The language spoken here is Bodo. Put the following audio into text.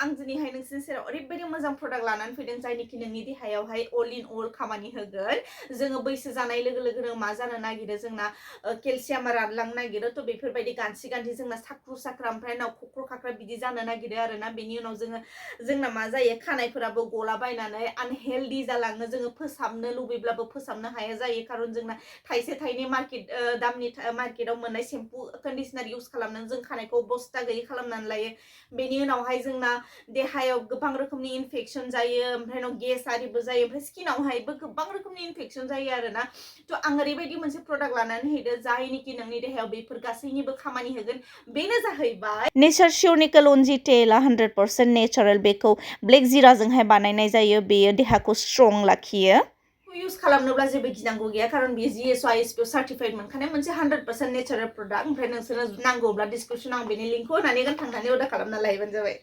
आं दिनैहाय नोंसोरनि सेराव ओरैबायदि मोजां प्रडाक्ट लानानै फैदों जायनिखि नोंनि देहायावहाय अल इन अल खामानि होगोन जोङो बैसो जानाय लोगो लोगोनो मा जानो नागिरो जोंना केलसियामा रानलांनो नागिरो थ' बेफोरबायदि गान्थि गान्थि जोंना साख्रु साख्रा ओमफ्राय उनाव खख्र खाख्रा बिदि जानो नागिरो आरोना बेनि उनाव जोंना मा जायो खानायफोराबो गलाबायनानै आनहेल्दि जालाङो जोङो फोसाबनो लुबैब्लाबो फोसाबनो हाया जायो खारन जोंना थाइसे थाइनै दामनि मार्केटाव मोननाय सेम्पु कन्डिशनार इउज खालामनानै जों खानायखौ बस्ता गैयै खालामनानै लायो बेनि उनावहाय जोंना देहायाव गोबां रोखोमनि इनफेक्शन जायो ओमफ्राय उनाव गेस आरिबो जायो ओमफ्राय स्किनावहायबो गोबां रोखोमनि इनफेक्शन जायो आरोना थ' आं ओरैबायदि मोनसे प्रडाक्ट लानानै हैदो जायनिखि नोंनि देहायाव बेफोर गासैनिबो खामानि होगोन बेनो जाहैबाय नेचार शियरनि कल'नजि तेला 100% नेचारेल बेखौ ब्लेक जिराजोंहाय बानायनाय जायो बेयो देहाखौ स्ट्रं लाखियो इउज खालामनोब्ला जेबो गिनांगौ गैया खारन बेयो GSO सार्टिफाइड मोनखानाय मोनसे 100% नेचारेल प्रडाक्ट ओमफ्राय नोंसोरनो नांगौब्ला डिसक्रिपसनाव आं बेनि लिंकखौ होनानै थांनानै अर्डार खालामना लायबानो जाबाय